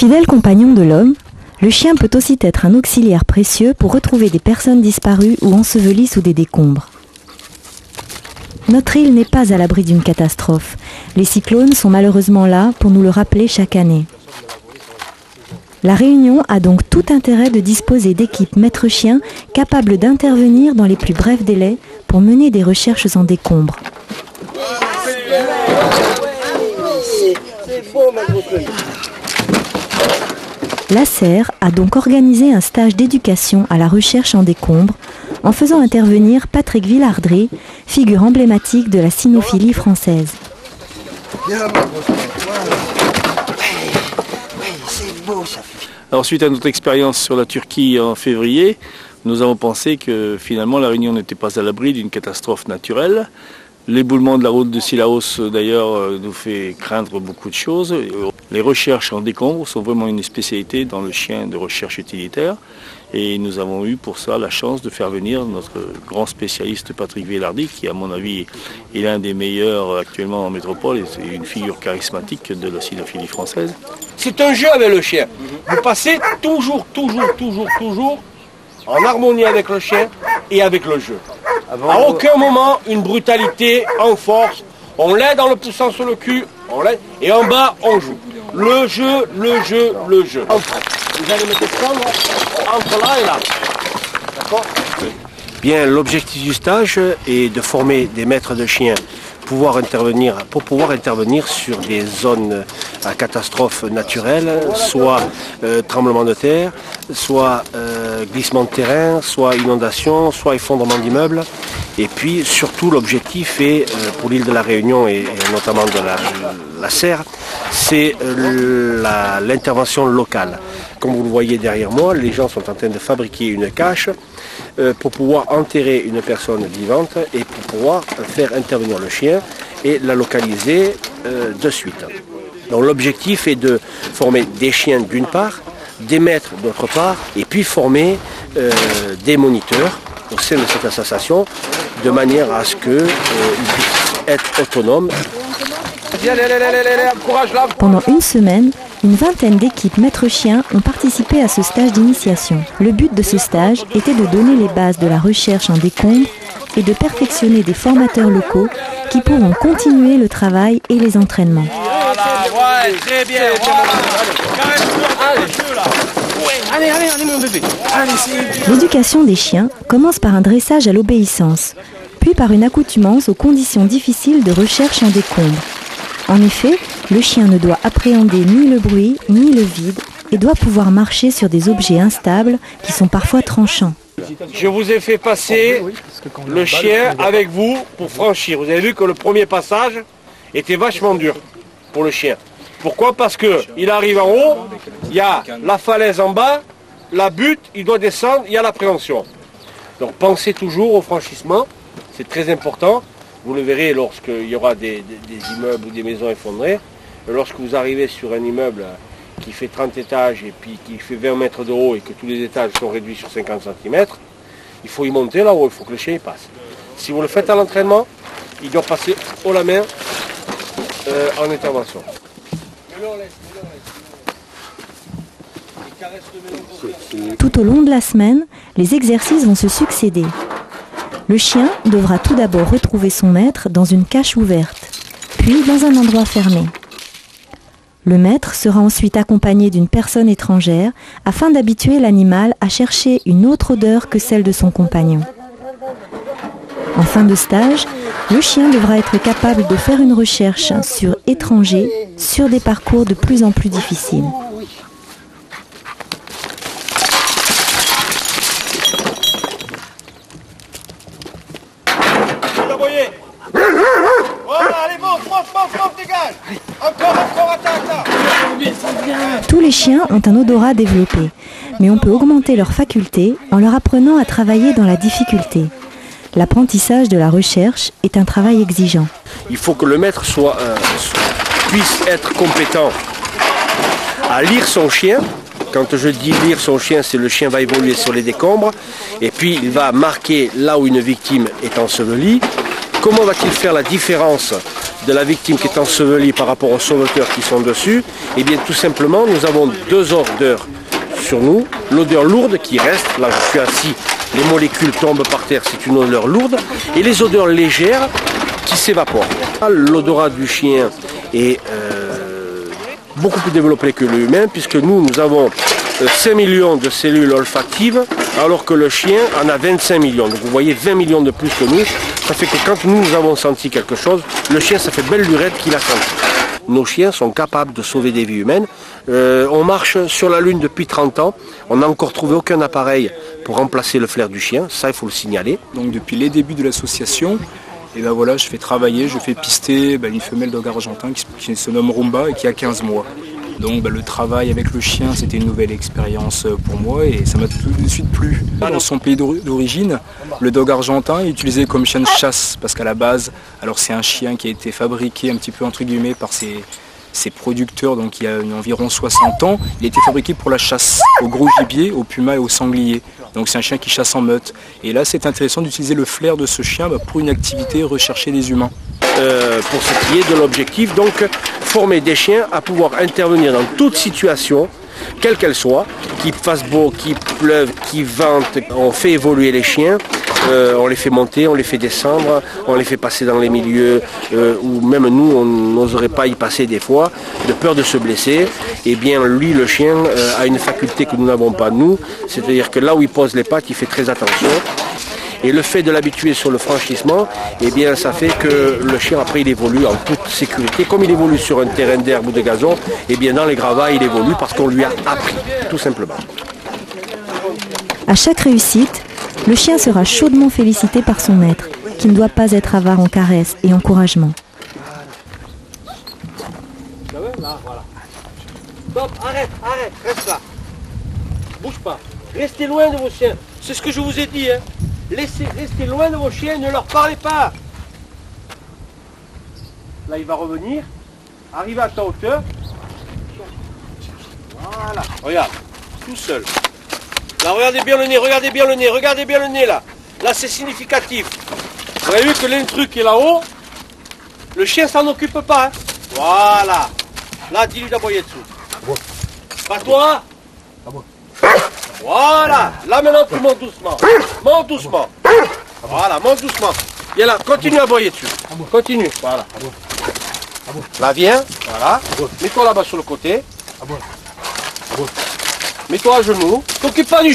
Fidèle compagnon de l'homme, le chien peut aussi être un auxiliaire précieux pour retrouver des personnes disparues ou ensevelies sous des décombres. Notre île n'est pas à l'abri d'une catastrophe. Les cyclones sont malheureusement là pour nous le rappeler chaque année. La Réunion a donc tout intérêt de disposer d'équipes maîtres-chiens capables d'intervenir dans les plus brefs délais pour mener des recherches en décombres. L'ACER a donc organisé un stage d'éducation à la recherche en décombres en faisant intervenir Patrick Villardré, figure emblématique de la cynophilie française. Alors, suite à notre expérience sur la Turquie en février, nous avons pensé que finalement la Réunion n'était pas à l'abri d'une catastrophe naturelle. L'éboulement de la route de Sillaos d'ailleurs nous fait craindre beaucoup de choses. Les recherches en décombres sont vraiment une spécialité dans le chien de recherche utilitaire. Et nous avons eu pour ça la chance de faire venir notre grand spécialiste Patrick Villardy, qui à mon avis est l'un des meilleurs actuellement en métropole et c'est une figure charismatique de la cynophilie française. C'est un jeu avec le chien. Vous passez toujours en harmonie avec le chien et avec le jeu. À aucun moment une brutalité en force. On l'aide en le poussant sur le cul, on l'aide, et en bas on joue. Le jeu. Vous allez mettre ça entre là et là. D'accord ? Bien, l'objectif du stage est de former des maîtres de chiens pour pouvoir intervenir sur des zones à catastrophes naturelles, soit tremblement de terre, soit glissement de terrain, soit inondation, soit effondrement d'immeubles. Et puis surtout l'objectif est, pour l'île de la Réunion et notamment de la Serre, c'est l'intervention locale. Comme vous le voyez derrière moi, les gens sont en train de fabriquer une cache pour pouvoir enterrer une personne vivante et pour pouvoir faire intervenir le chien et la localiser de suite. Donc l'objectif est de former des chiens d'une part, des maîtres d'autre part, et puis former des moniteurs au sein de cette association de manière à ce qu'ils puissent être autonomes. Pendant une semaine, une vingtaine d'équipes maîtres-chiens ont participé à ce stage d'initiation. Le but de ce stage était de donner les bases de la recherche en décombres et de perfectionner des formateurs locaux qui pourront continuer le travail et les entraînements. Très bien. Allez, mon bébé. L'éducation des chiens commence par un dressage à l'obéissance, puis par une accoutumance aux conditions difficiles de recherche en décombres. En effet, le chien ne doit appréhender ni le bruit ni le vide et doit pouvoir marcher sur des objets instables qui sont parfois tranchants. Je vous ai fait passer le chien avec vous pour franchir. Vous avez vu que le premier passage était vachement dur pour le chien. Pourquoi ? Parce qu'il arrive en haut, il y a la falaise en bas, la butte, il doit descendre, il y a l'appréhension. Donc pensez toujours au franchissement, c'est très important. Vous le verrez lorsqu'il y aura des immeubles ou des maisons effondrées. Lorsque vous arrivez sur un immeuble qui fait 30 étages et puis qui fait 20 mètres de haut et que tous les étages sont réduits sur 50 cm, il faut y monter là-haut, il faut que le chien y passe. Si vous le faites à l'entraînement, il doit passer haut la main en intervention. Tout au long de la semaine, les exercices vont se succéder. Le chien devra tout d'abord retrouver son maître dans une cache ouverte, puis dans un endroit fermé. Le maître sera ensuite accompagné d'une personne étrangère afin d'habituer l'animal à chercher une autre odeur que celle de son compagnon. En fin de stage, le chien devra être capable de faire une recherche sur étrangers sur des parcours de plus en plus difficiles. Tous les chiens ont un odorat développé, mais on peut augmenter leurs facultés en leur apprenant à travailler dans la difficulté. L'apprentissage de la recherche est un travail exigeant. Il faut que le maître puisse être compétent à lire son chien. Quand je dis lire son chien, c'est le chien va évoluer sur les décombres et puis il va marquer là où une victime est ensevelie. comment va-t-il faire la différence de la victime qui est ensevelie par rapport aux sauveteurs qui sont dessus? Eh bien tout simplement, nous avons deux odeurs sur nous. L'odeur lourde qui reste, là je suis assis, les molécules tombent par terre, c'est une odeur lourde, et les odeurs légères qui s'évaporent. L'odorat du chien est beaucoup plus développé que l'humain, puisque nous avons 5 millions de cellules olfactives, alors que le chien en a 25 millions. Donc vous voyez 20 millions de plus que nous. Ça fait que quand nous avons senti quelque chose, le chien, ça fait belle lurette qu'il a senti. Nos chiens sont capables de sauver des vies humaines. On marche sur la Lune depuis 30 ans. On n'a encore trouvé aucun appareil pour remplacer le flair du chien. Ça, il faut le signaler. Donc depuis les débuts de l'association, et ben voilà, je fais pister une femelle dog argentin qui se nomme Rumba et qui a 15 mois. Donc le travail avec le chien, c'était une nouvelle expérience pour moi et ça m'a tout de suite plu. Dans son pays d'origine, le dog argentin est utilisé comme chien de chasse parce qu'à la base, alors c'est un chien qui a été fabriqué un petit peu entre guillemets par ses producteurs, donc il y a environ 60 ans. Il a été fabriqué pour la chasse, au gros gibier, au puma et au sanglier. Donc c'est un chien qui chasse en meute. Et là c'est intéressant d'utiliser le flair de ce chien pour une activité rechercher des humains. Pour ce qui est de l'objectif, donc former des chiens à pouvoir intervenir dans toute situation, quelle qu'elle soit, qu'il fasse beau, qu'il pleuve, qu'il vente. On fait évoluer les chiens, on les fait monter, on les fait descendre, on les fait passer dans les milieux où même nous on n'oserait pas y passer des fois, de peur de se blesser. Et bien lui, le chien, a une faculté que nous n'avons pas nous, c'est-à-dire que là où il pose les pattes, il fait très attention. Et le fait de l'habituer sur le franchissement, eh bien, ça fait que le chien, après, il évolue en toute sécurité. Comme il évolue sur un terrain d'herbe ou de gazon, eh bien, dans les gravats, il évolue parce qu'on lui a appris, tout simplement. À chaque réussite, le chien sera chaudement félicité par son maître, qui ne doit pas être avare en caresses et encouragement. Stop, arrête, reste là. Bouge pas. Restez loin de vos chiens. C'est ce que je vous ai dit, hein. Restez loin de vos chiens, ne leur parlez pas. Là, il va revenir. Arrive à ta hauteur. Voilà. Regarde, tout seul. Là, regardez bien le nez, là. Là, c'est significatif. Vous avez vu que l'intrus qui est là-haut, le chien s'en occupe pas. Hein. Voilà. Là, dis-lui d'aboyer dessous. Pas toi. Voilà, là maintenant tu montes doucement. Monte doucement. Voilà, monte doucement. Viens là, continue à aboyer dessus. Continue, voilà. Là, viens, voilà. Mets-toi là-bas sur le côté. Mets-toi à genoux. T'occupe pas du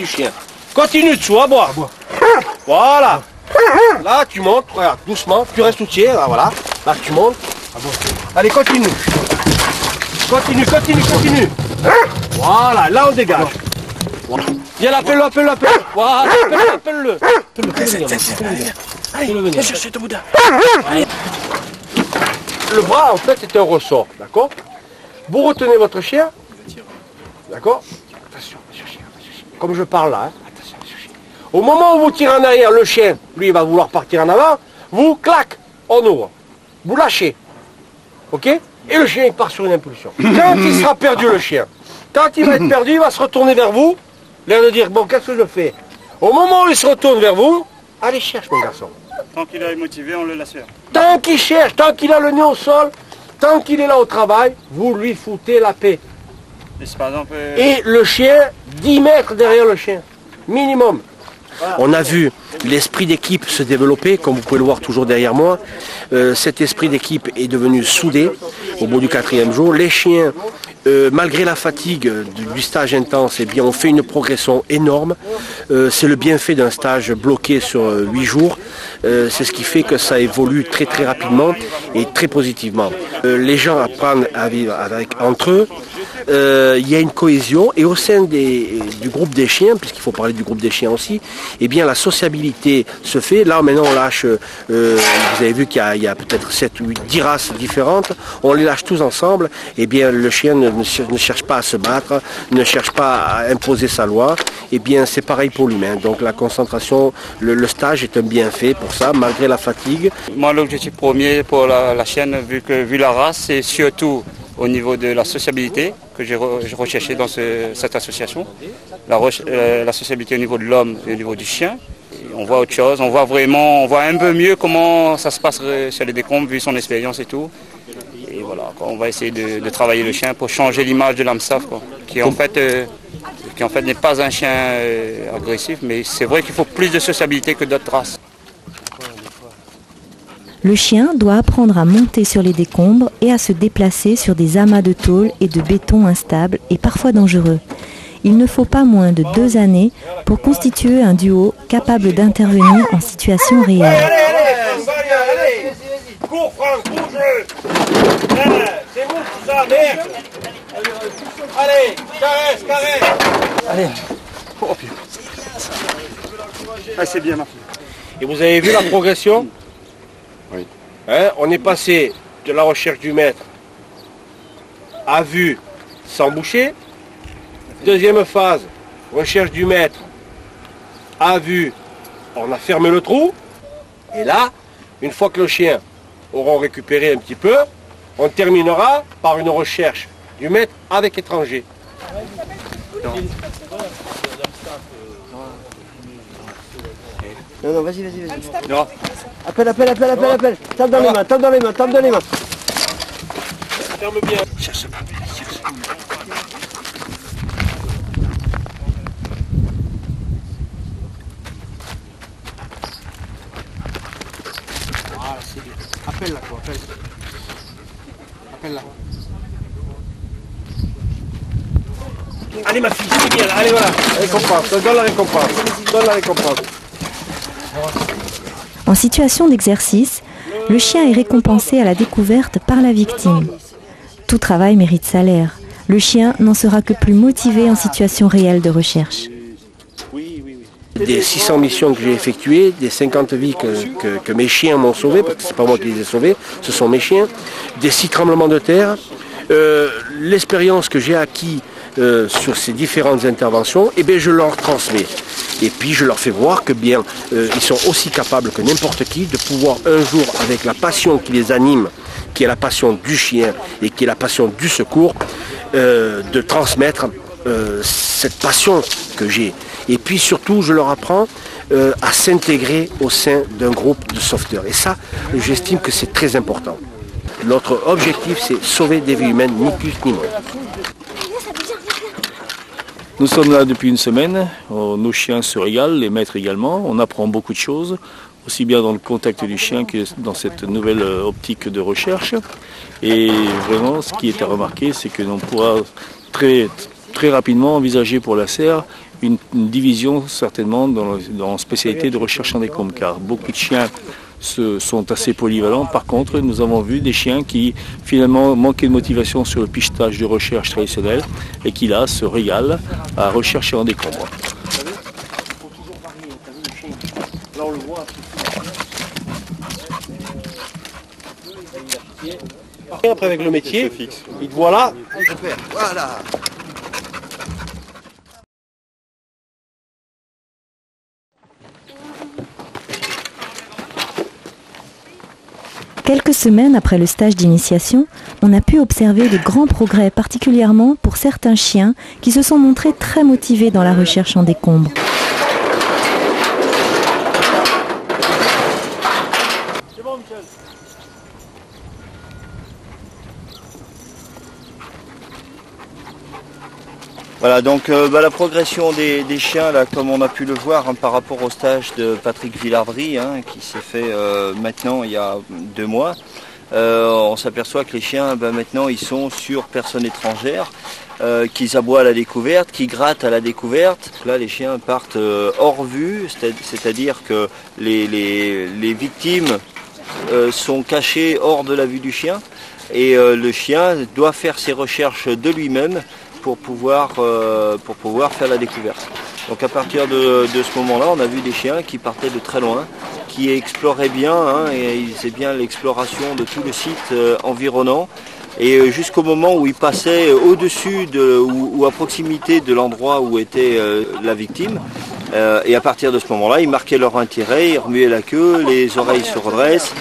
chien. Continue dessous, aboie. Voilà. Là, tu montes, regarde, doucement. Tu restes tout tiers, là, voilà. Là, tu montes. Allez, continue. Continue. Voilà, là on dégage. Viens là, appelle-le. Voilà, appelle-le. Allez, viens chercher ton boudin. Le bras, en fait, est un ressort, d'accord? Vous retenez votre chien, d'accord? Attention, comme je parle là, hein. Au moment où vous tirez en arrière, le chien, lui, il va vouloir partir en avant, vous, clac, on ouvre. Vous lâchez, ok? Et le chien, il part sur une impulsion. Quand il sera perdu, le chien, quand il va être perdu, il va se retourner vers vous, l'air de dire, bon, qu'est-ce que je fais? Au moment où il se retourne vers vous, allez, cherche, mon garçon. Tant qu'il est motivé, on le laisse faire. Tant qu'il cherche, tant qu'il a le nez au sol, tant qu'il est là au travail, vous lui foutez la paix. Par exemple, Et le chien, 10 mètres derrière le chien, minimum. On a vu l'esprit d'équipe se développer, comme vous pouvez le voir toujours derrière moi. Cet esprit d'équipe est devenu soudé au bout du 4e jour. Les chiens, malgré la fatigue du stage intense, eh bien, on fait une progression énorme. C'est le bienfait d'un stage bloqué sur 8 jours. C'est ce qui fait que ça évolue très très rapidement et très positivement. Les gens apprennent à vivre entre eux. Il y a une cohésion et au sein du groupe des chiens, puisqu'il faut parler du groupe des chiens aussi, eh bien la sociabilité se fait. Là maintenant on lâche, vous avez vu qu'il y a peut-être 7 ou 10 races différentes, on les lâche tous ensemble, eh bien le chien ne cherche pas à se battre, ne cherche pas à imposer sa loi, eh bien c'est pareil pour l'humain. Donc la concentration, le stage est un bienfait pour ça, malgré la fatigue. Moi l'objectif premier pour la chienne, vu la race, c'est surtout au niveau de la sociabilité que j'ai recherché dans cette association, la sociabilité au niveau de l'homme et au niveau du chien. on voit autre chose, on voit un peu mieux comment ça se passe sur les décombres vu son expérience et tout. Et voilà, quoi, on va essayer de travailler le chien pour changer l'image de l'Amstaff, qui en fait n'est pas un chien agressif, mais c'est vrai qu'il faut plus de sociabilité que d'autres races. Le chien doit apprendre à monter sur les décombres et à se déplacer sur des amas de tôle et de béton instables et parfois dangereux. Il ne faut pas moins de 2 années pour constituer un duo capable d'intervenir en situation réelle. Allez, cours Franck, bouge-le. C'est bon tout ça, merde. Allez, caresse. Allez. Oh putain. Ah, c'est bien, ma fille. Et vous avez vu la progression? Oui. Hein, on est passé de la recherche du maître à vue sans boucher. Deuxième phase, recherche du maître à vue, on a fermé le trou. Et là, une fois que le chien aura récupéré un petit peu, on terminera par une recherche du maître avec étranger. Non, vas-y. Non. Appelle. Tape dans les mains. Ferme bien. Cherche pas. Ah, c'est bien. Appelle-la, quoi. Appelle-la. Allez, ma fille, c'est bien. Allez, voilà. Donne la récompense. En situation d'exercice, le chien est récompensé à la découverte par la victime. Tout travail mérite salaire. Le chien n'en sera que plus motivé en situation réelle de recherche. Des 600 missions que j'ai effectuées, des 50 vies que mes chiens m'ont sauvées, parce que c'est pas moi qui les ai sauvés, ce sont mes chiens, des 6 tremblements de terre, l'expérience que j'ai acquis sur ces différentes interventions, eh bien je leur transmets. Et puis je leur fais voir que bien ils sont aussi capables que n'importe qui de pouvoir un jour, avec la passion qui les anime, qui est la passion du chien et qui est la passion du secours, de transmettre cette passion que j'ai. Et puis surtout, je leur apprends à s'intégrer au sein d'un groupe de sauveteurs. Et ça, j'estime que c'est très important. Notre objectif, c'est sauver des vies humaines, ni plus ni moins. Nous sommes là depuis une semaine, nos chiens se régalent, les maîtres également, on apprend beaucoup de choses, aussi bien dans le contact du chien que dans cette nouvelle optique de recherche. Et vraiment, ce qui est à remarquer, c'est que l'on pourra très rapidement envisager pour la serre une division certainement dans spécialité de recherche en décombres, car beaucoup de chiens sont assez polyvalents. Par contre, nous avons vu des chiens qui finalement manquaient de motivation sur le pichetage de recherche traditionnel et qui là se régalent à rechercher en décombres. Là on le voit. Après avec le métier, il te voit là. Voilà. Quelques semaines après le stage d'initiation, on a pu observer de grands progrès, particulièrement pour certains chiens qui se sont montrés très motivés dans la recherche en décombres. Voilà, donc la progression des chiens, là, comme on a pu le voir par rapport au stage de Patrick Villardry, qui s'est fait maintenant il y a 2 mois, on s'aperçoit que les chiens maintenant ils sont sur personnes étrangères, qu'ils aboient à la découverte, qu'ils grattent à la découverte. Là les chiens partent hors vue, c'est-à-dire que les victimes sont cachées hors de la vue du chien et le chien doit faire ses recherches de lui-même pour pouvoir faire la découverte. Donc à partir de ce moment-là, on a vu des chiens qui partaient de très loin, qui exploraient bien, et ils faisaient bien l'exploration de tout le site environnant, et jusqu'au moment où ils passaient au-dessus ou à proximité de l'endroit où était la victime. Et à partir de ce moment-là, ils marquaient leur intérêt, ils remuaient la queue, les oreilles se redressent.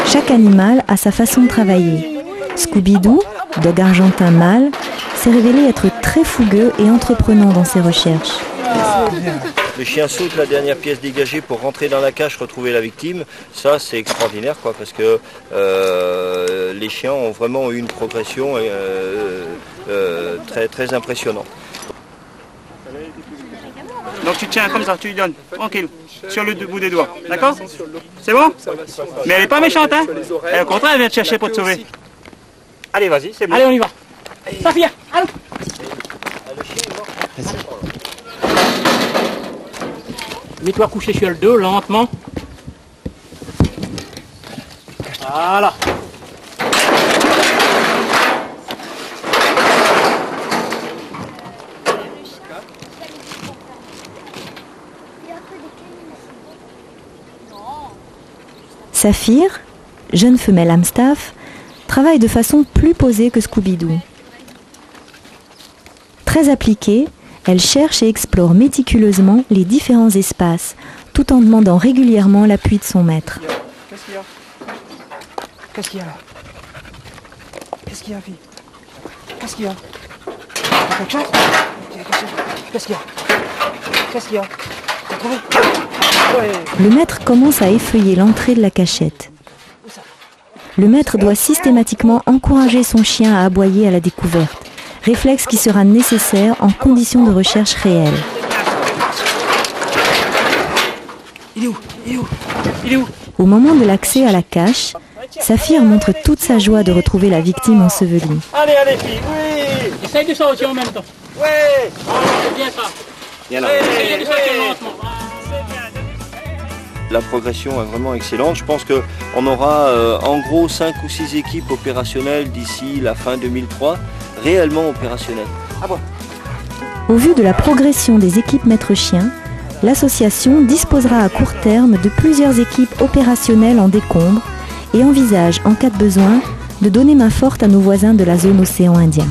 Chaque animal a sa façon de travailler. Scooby-Doo, dog argentin mâle, s'est révélé être très très fougueux et entreprenant dans ses recherches. Le chien saute la dernière pièce dégagée pour rentrer dans la cache, retrouver la victime. Ça, c'est extraordinaire, quoi, parce que les chiens ont vraiment eu une progression très, très impressionnante. Donc tu tiens comme ça, tu lui donnes, tranquille, sur le bout des doigts, d'accord? C'est bon? Mais elle n'est pas méchante, hein? Et au contraire, elle vient te chercher pour te sauver. Allez, vas-y, c'est bon. Allez, on y va. Safia, allez. Mets-toi couché sur le dos, lentement. Voilà. Saphir, jeune femelle Amstaff, travaille de façon plus posée que Scooby-Doo. Très appliquée, elle cherche et explore méticuleusement les différents espaces, tout en demandant régulièrement l'appui de son maître. Qu'est-ce qu'il y a? Qu'est-ce qu'il y a là? Qu'est-ce qu'il y a, fille? Qu'est-ce qu'il y a? Quelque chose? Qu'est-ce qu'il y a? Qu'est-ce qu'il y a? T'as trouvé? Ouais. Le maître commence à effeuiller l'entrée de la cachette. Le maître doit systématiquement encourager son chien à aboyer à la découverte, réflexe qui sera nécessaire en conditions de recherche réelles. Il est où? Il est où? Il est où? Au moment de l'accès à la cache, Saphir montre toute sa joie de retrouver la victime ensevelie. Allez, allez, fille, oui. Essaye de sortir en même temps. Oui. C'est bien ça. Bien là. Essaye de sortir lentement. La progression est vraiment excellente. Je pense qu'on aura en gros 5 ou 6 équipes opérationnelles d'ici la fin 2003, réellement opérationnelles. Ah bon? Au vu de la progression des équipes maître-chien, l'association disposera à court terme de plusieurs équipes opérationnelles en décombre et envisage, en cas de besoin, de donner main forte à nos voisins de la zone océan Indien.